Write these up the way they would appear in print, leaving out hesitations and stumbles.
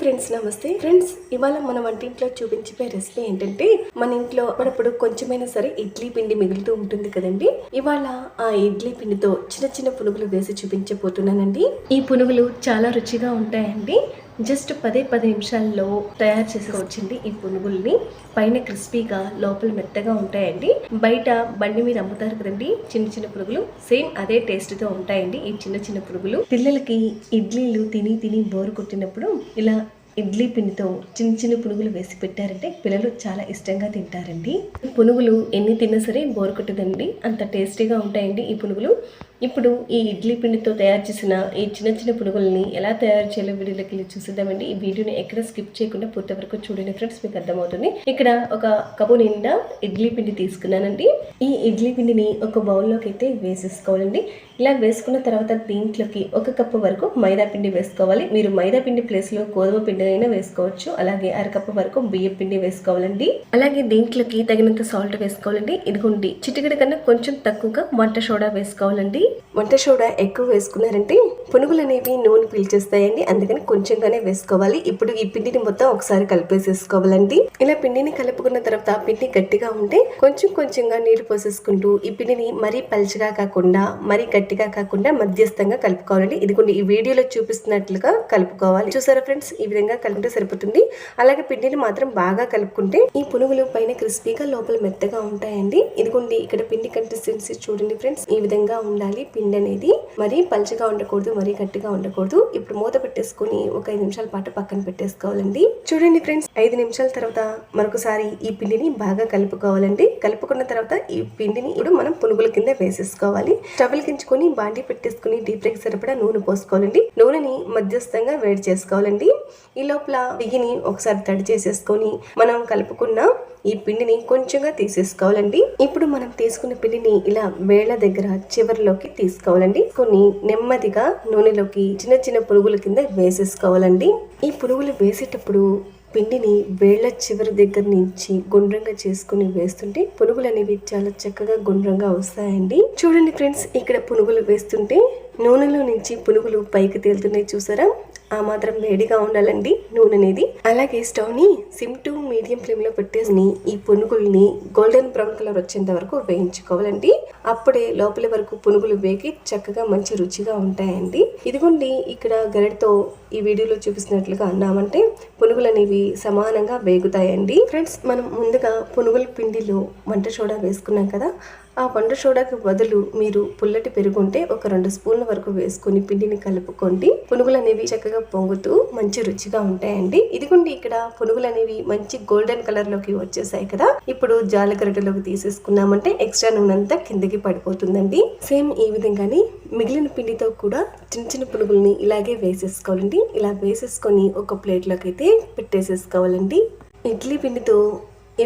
Friends నమస్తే friends, ఇవాళ మన వంటింట్లో చూపించే రెసిపీ ఏంటంటే, మన ఇంట్లో అప్పుడప్పుడు కొంచెమైనా సరే ఇడ్లీ పిండి మిగులుతూ ఉంటుంది కదండి. ఇవాళ ఆ ఇడ్లీ పిండితో చిన్న చిన్న పునుగులు వేసి చూపించబోతున్నానండి. ఈ పునుగులు చాలా రుచిగా ఉంటాయండి. జస్ట్ 10 నిమిషాల్లో తయారు చేసుకోవచ్చండి ఈ పునుగుల్ని. పైన క్రిస్పీగా లోపల మెత్తగా ఉంటాయండి. బయట బండి మీద అమ్ముతారు కదండి చిన్న చిన్న పునుగులు, సేమ్ అదే టేస్ట్ తో ఉంటాయండి ఈ చిన్న చిన్న పునుగులు. పిల్లలకి ఇడ్లీలు తిని తిని బోరు కొట్టినప్పుడు ఇలా ఇడ్లీ పిండితో చిన్న చిన్న పునుగులు వేసి పెట్టారంటే పిల్లలు చాలా ఇష్టంగా తింటారండి. పునుగులు ఎన్ని తిన్నా సరే బోరు కొట్టదండి, అంత టేస్టీగా ఉంటాయండి ఈ పునుగులు. ఇప్పుడు ఈ ఇడ్లీ పిండితో తయారు చేసిన ఈ చిన్న చిన్న పునుగుల్ని ఎలా తయారు చేయాలో వీడియోలోకి వెళ్ళి చూసిద్దామండి. ఈ వీడియోని ఎక్కడ స్కిప్ చేయకుండా పూర్తి వరకు చూడండి ఫ్రెండ్స్, మీకు అర్థమవుతుంది. ఇక్కడ ఒక కప్పు నిండా ఇడ్లీ పిండి తీసుకున్నానండి. ఈ ఇడ్లీ పిండిని ఒక బౌల్లోకి అయితే వేసేసుకోవాలండి. ఇలా వేసుకున్న తర్వాత దీంట్లోకి 1 కప్పు వరకు మైదా పిండి వేసుకోవాలి. మీరు మైదా పిండి ప్లేస్లో గోధుమ పిండి అయినా వేసుకోవచ్చు. అలాగే 1/2 కప్పు వరకు బియ్యం పిండి వేసుకోవాలండి. అలాగే దీంట్లోకి తగినంత సాల్ట్ వేసుకోవాలండి. ఇదిగోండి చిటికెడు కన్నా కొంచెం తక్కువగా వంట సోడా వేసుకోవాలండి. వంట సోడా ఎక్కువ వేసుకున్నారంటే పునుగులు అనేవి నూనె పీల్చేస్తాయండి, అందుకని కొంచెంగానే వేసుకోవాలి. ఇప్పుడు ఈ పిండిని మొత్తం ఒకసారి కలిపేసేసుకోవాలండి. ఇలా పిండిని కలుపుకున్న తర్వాత పిండి గట్టిగా ఉంటే కొంచెంగా నీరు పోసేసుకుంటూ ఈ పిండిని మరీ పల్చగా కాకుండా మరీ గట్టిగా కాకుండా మధ్యస్థంగా కలుపుకోవాలండి. ఇదిగోండి ఈ వీడియోలో చూపిస్తున్నట్లుగా కలుపుకోవాలి. చూసారా ఫ్రెండ్స్, ఈ విధంగా కలుపుకుంటే సరిపోతుంది. అలాగే పిండిని మాత్రం బాగా కలుపుకుంటే ఈ పునుగులు పైన క్రిస్పీగా లోపల మెత్తగా ఉంటాయండి. ఇదిగోండి ఇక్కడ పిండి కన్సిస్టెన్సీ చూడండి ఫ్రెండ్స్, ఈ విధంగా ఉండాలి. పిండి అనేది మరీ పల్చగా ఉండకూడదు, మరీ గట్టిగా ఉండకూడదు. ఇప్పుడు మూత పెట్టేసుకుని ఒక 5 నిమిషాల పాటు పక్కన పెట్టేసుకోవాలండి. చూడండి ఫ్రెండ్స్, 5 నిమిషాల తర్వాత మరొకసారి ఈ పిండిని బాగా కలుపుకోవాలండి. కలుపుకున్న తర్వాత ఈ పిండిని ఇప్పుడు మనం పునుగుల కింద వేసేసుకోవాలి. స్టవ్ కించుకొని బాండి పెట్టేసుకుని డీప్ ఫ్రైకి సరిపడా నూనె పోసుకోవాలండి. నూనెని మధ్యస్థంగా వేడి చేసుకోవాలండి. ఈ లోపల నెయ్యిని ఒకసారి తడి చేసేసుకొని మనం కలుపుకున్న ఈ పిండిని కొంచెంగా తీసేసుకోవాలండి. ఇప్పుడు మనం తీసుకున్న పిండిని ఇలా వేళ్ల దగ్గర చివరిలోకి తీసుకోవాలండి. కొన్ని నెమ్మదిగా నూనెలోకి చిన్న చిన్న పునుగుల కింద వేసేసుకోవాలండి. ఈ పునుగులు వేసేటప్పుడు పిండిని వేళ్ల చివరి దగ్గర నుంచి గుండ్రంగా చేసుకుని వేస్తుంటే పునుగులు అనేవి చాలా చక్కగా గుండ్రంగా వస్తాయండి. చూడండి ఫ్రెండ్స్, ఇక్కడ పునుగులు వేస్తుంటే నూనెలో నుంచి పునుగులు పైకి తేలుతున్నాయి, చూసారా? ఆ మాత్రం వేడిగా ఉండాలండి నూనె అనేది. అలాగే స్టవ్ ని సిమ్ టు మీడియం ఫ్లేమ్ లో పెట్టేసి ఈ పునుగుల్ని గోల్డెన్ బ్రౌన్ కలర్ వచ్చేంత వరకు వేయించుకోవాలండి. అప్పుడే లోపలి వరకు పునుగులు వేగి చక్కగా మంచి రుచిగా ఉంటాయండి. ఇదిగోండి ఇక్కడ గరిటతో ఈ వీడియోలో చూపిస్తున్నట్లుగా అన్నామంటే పునుగులు అనేవి సమానంగా వేగుతాయండి. ఫ్రెండ్స్, మనం ముందుగా పునుగుల పిండిలో వంట సోడా వేసుకున్నాం కదా, ఆ వంట సోడాకి బదులు మీరు పుల్లటి పెరుగుంటే ఒక 2 స్పూన్ల వరకు వేసుకుని పిండిని కలుపుకోండి. పునుగులు అనేవి చక్కగా పొంగుతూ మంచి రుచిగా ఉంటాయండి. ఇదిగోండి ఇక్కడ పునుగులు అనేవి మంచి గోల్డెన్ కలర్ లోకి వచ్చేసాయి కదా. ఇప్పుడు జాలగరిటలోకి తీసేసుకున్నామంటే ఎక్స్ట్రా నూనె అంతా కిందకి పడిపోతుందండి. సేమ్ ఈ విధంగానే మిగిలిన పిండితో కూడా చిన్న చిన్న పునుగుల్ని ఇలాగే వేసేసుకోవాలండి. ఇలా వేసేసుకొని ఒక ప్లేట్లోకి అయితే పెట్టేసేసుకోవాలండి. ఇడ్లీ పిండితో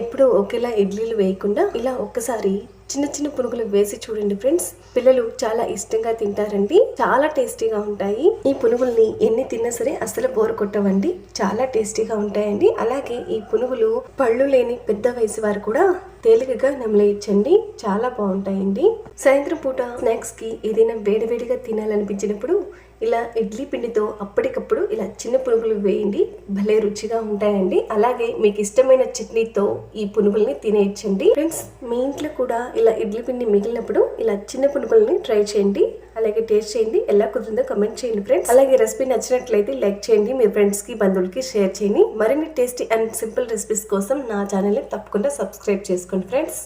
ఎప్పుడూ ఒకేలా ఇడ్లీలు వేయకుండా ఇలా ఒక్కసారి చిన్న చిన్న పునుగులు వేసి చూడండి ఫ్రెండ్స్, పిల్లలు చాలా ఇష్టంగా తింటారండి. చాలా టేస్టీగా ఉంటాయి. ఈ పునుగుల్ని ఎన్ని తిన్నా సరే అసలు బోరు కొట్టవండి, చాలా టేస్టీగా ఉంటాయండి. అలాగే ఈ పునుగులు పళ్ళు లేని పెద్ద వయసు వారు కూడా తేలికగా నమలేయచ్చండి, చాలా బాగుంటాయండి. సాయంత్రం పూట స్నాక్స్ కి ఏదైనా వేడివేడిగా తినాలనిపించినప్పుడు ఇలా ఇడ్లీ పిండితో అప్పటికప్పుడు ఇలా చిన్న పునుగులు వేయండి, భలే రుచిగా ఉంటాయండి. అలాగే మీకు ఇష్టమైన చట్నీతో ఈ పునుగుల్ని తినేయచ్చండి. ఫ్రెండ్స్, మీ ఇంట్లో కూడా ఇలా ఇడ్లీ పిండి మిగిలినప్పుడు ఇలా చిన్న పునుగుల్ని ట్రై చేయండి. అలాగే టేస్ట్ చేయండి, ఎలా కుదిరిందో కమెంట్ చేయండి ఫ్రెండ్స్. అలాగే రెసిపీ నచ్చినట్లయితే లైక్ చేయండి, మీ ఫ్రెండ్స్ కి బంధువులకి షేర్ చేయండి. మరిన్ని టేస్టీ అండ్ సింపుల్ రెసిపీస్ కోసం నా ఛానల్ని తప్పకుండా సబ్స్క్రైబ్ చేసుకోండి ఫ్రెండ్స్.